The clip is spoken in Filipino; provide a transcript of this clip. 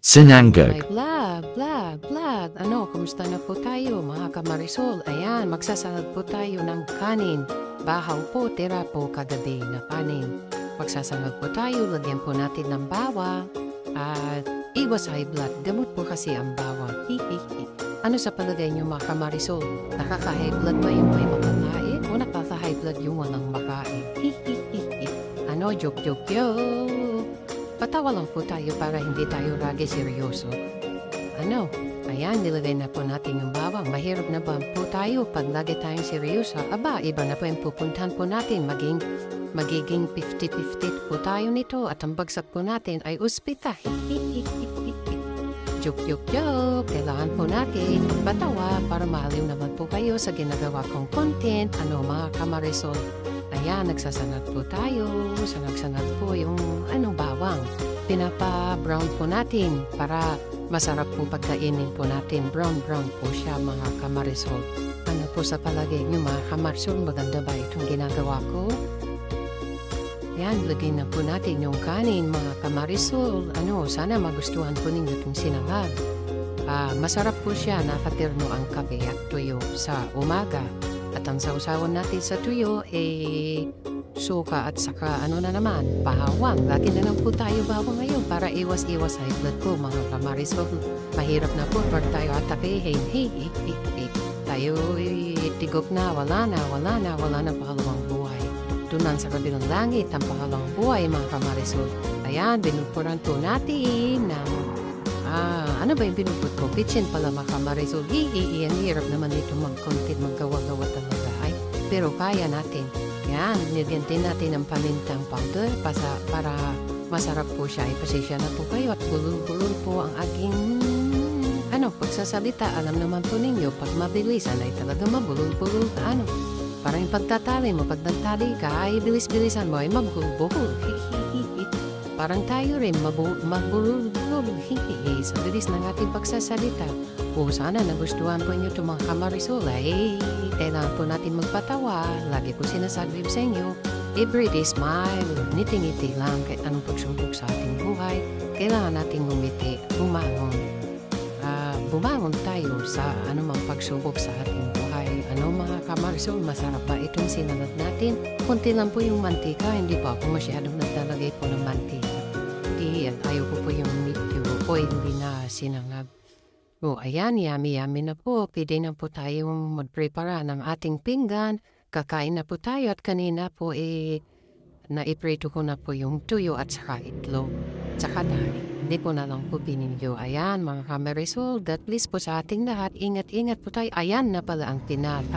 Sinangag. Vlog. Ano, kumusta na po tayo mga kamarisol? Ayan, magsasalad po tayo ng kanin. Bahaw po, tira po kagabi na kanin. Magsasalad po tayo, lagyan po natin ng bawang. At iwas high blood, gamot po kasi ang bawang. Hihihi. Ano sa palagay niyo mga kamarisol? Nakaka-high blood ba yung may makakain? O nakaka-high blood yung walang makain? Hihihi. Ano, joke. Patawa lang po tayo para hindi tayo lagi seryoso. Ano? Ayan, nilagay na po natin yung bawang. Mahirap na ba po tayo pag lagi tayong seryoso? Aba, iba na po yung pupuntahan po natin. Magiging 50-50 po tayo nito at ang bagsak po natin ay ospital. Joke. Kailangan po natin magpatawa para maaliw naman po kayo sa ginagawa kong content. Ano mga kamarisol? Ayan, nagsasanat po tayo. Sanag-sanat po yung bawang. Pinapa-brown po natin para masarap po pagkainin po natin. Brown po siya mga kamarisol. Ano po sa palagay niyo mga kamarisol? Maganda ba itong ginagawa ko? Ayan, lagay na po natin yung kanin mga kamarisol. Sana magustuhan po ninyo itong sinangag. Masarap po siya, nakatirno ang kape at tuyo sa umaga. At ang sausawan natin sa tuyo, suka at saka bawang. Lagi na lang po tayo bawang ngayon para iwas-iwas high blood po mga kamarisol. Mahirap na po pag tayo atakehin. Tayo tigok na, wala na pangalawang buhay. Tunan sa kabilang langit ang pangalawang buhay mga kamarisol. Ayan, binupuran po natin ng ano ba yung binupot ko? Kitchen pala mga kamarisol. Ang hirap naman ito mag-content, maggawa-gawa talaga. Pero kaya natin. Yan, nilagyan din natin ng pamintang powder para masarap po siya. Pasensya na po kayo at bulol-bulol po ang aking pagsasalita. Alam naman po ninyo, pag mabilisan ay talaga mabulol-bulol ka. Parang yung pagtatali mo, pag nagtali ka, ay bilis-bilisan mo, ay mabulol-bulol. Parang tayo rin, mabulol-bulol. Sa bilis ng ating pagsasalita. Sana nagustuhan po inyo itong mga kamarisol. Kailangan po natin magpatawa. Lagi ko sinasabi sa inyo, everyday smile, ngiti-ngiti lang kahit anong pagsubok sa ating buhay. Kailangan natin ngumiti, bumangon tayo sa anumang pagsubok sa ating buhay. Mga kamarisol, masarap ba itong sinangag natin? Kunti lang po yung mantika, hindi pa ako masyadong naglalagay po ng mantika. Ayaw ko po yung medyo oily na sinangag. Ayan, yummy na po. Pwede na po tayong magprepara ng ating pinggan. Kakain na po tayo at kanina po naiprito ko na po yung tuyo at saka itlog. Tsaka dahil. Hindi po na lang po pininyo. Ayan, mga kamarisol, that please po sa ating lahat. Ingat po tayo. Ayan na pala ang pinata.